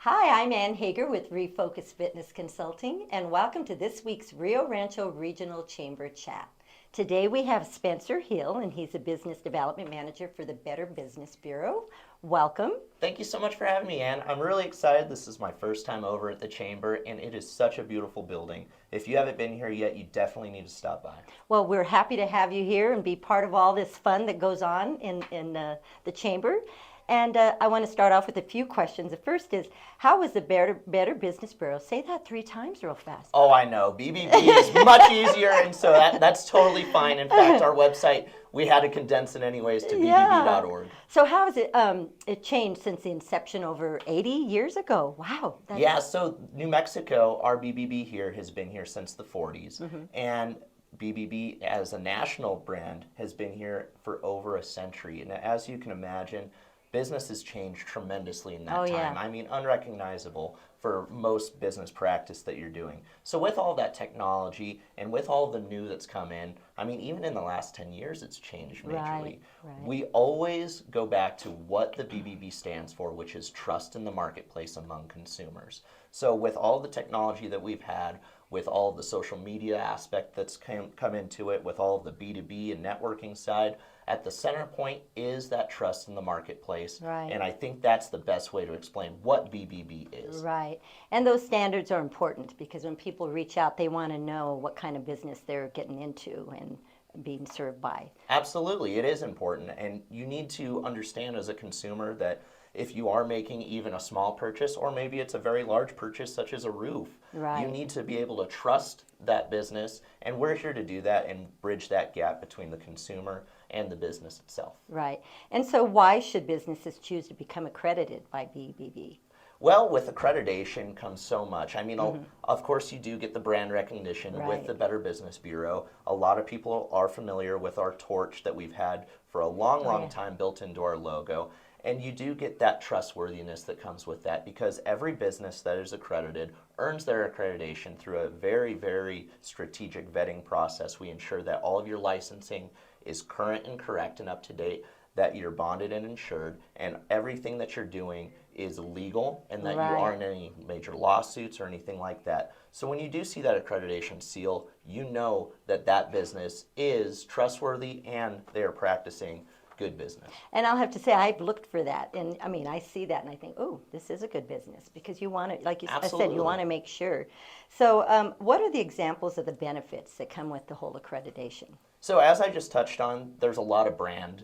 Hi, I'm Ann Hager with ReFocus Fitness Consulting, and welcome to this week's Rancho Regional Chamber Chat. Today we have Spencer Hill, and he's a Business Development Manager for the Better Business Bureau. Welcome. Thank you so much for having me, Ann. I'm really excited. This is my first time over at the Chamber, and it is such a beautiful building. If you haven't been here yet, you definitely need to stop by. Well, we're happy to have you here and be part of all this fun that goes on in the Chamber. And I want to start off with a few questions. The first is, how was the Better Business Bureau? Say that 3 times real fast. Oh, I know. BBB is much easier, and so that's totally fine. In fact, our website, we had to condense it anyways to bbb.org. So how has it changed since the inception over 80 years ago? Wow. Yeah, so New Mexico, our BBB here, has been here since the 40s. And BBB as a national brand has been here for over a century. And as you can imagine, business has changed tremendously in that time. Yeah. I mean, unrecognizable for most business practice that you're doing. So with all that technology and with all the new that's come in, I mean, even in the last 10 years, it's changed majorly. Right. We always go back to what the BBB stands for, which is trust in the marketplace among consumers. So with all the technology that we've had, with all the social media aspect that's come into it, with all the B2B and networking side, at the center point is that trust in the marketplace. Right. And I think that's the best way to explain what BBB is. Right. And those standards are important because when people reach out, they want to know what kind of business they're getting into and being served by. Absolutely, it is important. And you need to understand as a consumer that if you are making even a small purchase, or maybe it's a very large purchase such as a roof, you need to be able to trust that business, and we're here to do that and bridge that gap between the consumer and the business itself. Right. And so why should businesses choose to become accredited by BBB? Well, with accreditation comes so much. I mean, of course, you do get the brand recognition with the Better Business Bureau. A lot of people are familiar with our torch that we've had for a long time built into our logo. And you do get that trustworthiness that comes with that because every business that is accredited earns their accreditation through a very, very strategic vetting process. We ensure that all of your licensing is current and correct and up to date, that you're bonded and insured, and everything that you're doing is legal and that you aren't in any major lawsuits or anything like that. So when you do see that accreditation seal, you know that that business is trustworthy and they are practicing good business. And I'll have to say, I've looked for that. And I mean, I see that and I think, oh, this is a good business because you want to, like you said, you want to make sure. So what are the examples of the benefits that come with the whole accreditation? So as I just touched on, there's a lot of brand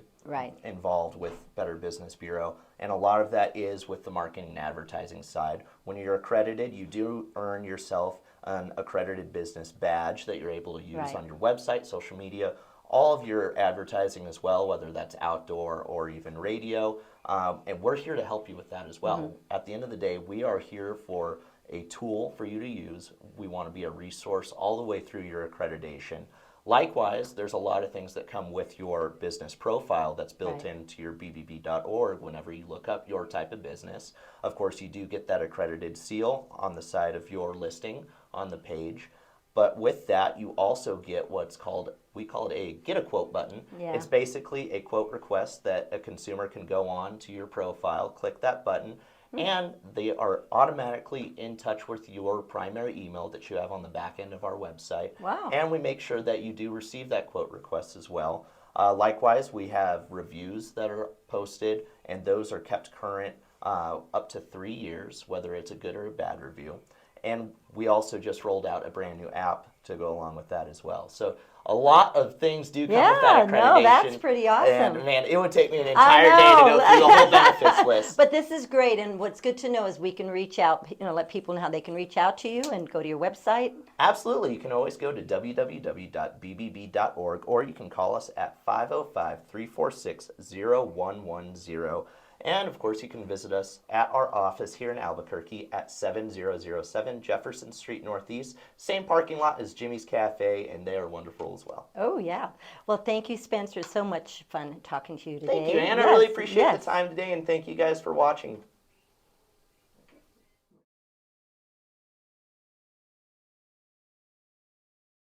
involved with Better Business Bureau, and a lot of that is with the marketing and advertising side. When you're accredited, you do earn yourself an accredited business badge that you're able to use on your website, social media, all of your advertising as well, whether that's outdoor or even radio, and we're here to help you with that as well. At the end of the day, we are here for a tool for you to use. We want to be a resource all the way through your accreditation. Likewise, there's a lot of things that come with your business profile that's built into your bbb.org whenever you look up your type of business. Of course, you do get that accredited seal on the side of your listing on the page. But with that, you also get what's called, we call it a get a quote button. It's basically a quote request that a consumer can go on to your profile, click that button, and they are automatically in touch with your primary email that you have on the back end of our website. Wow. And we make sure that you do receive that quote request as well. Likewise, we have reviews that are posted, and those are kept current up to 3 years, whether it's a good or a bad review. And we also just rolled out a brand new app to go along with that as well. So a lot of things do come with that accreditation. No, that's pretty awesome. And man, it would take me an entire day to go through the whole benefits list. But this is great, and what's good to know is we can reach out, let people know how they can reach out to you and go to your website. Absolutely. You can always go to www.bbb.org, or you can call us at 505-346-0110. And of course, you can visit us at our office here in Albuquerque at 7007 Jefferson Street Northeast. Same parking lot as Jimmy's Cafe, and they are wonderful as well. Oh, yeah. Well, thank you, Spencer. So much fun talking to you today. Thank you, Ann. I really appreciate the time today, and thank you guys for watching.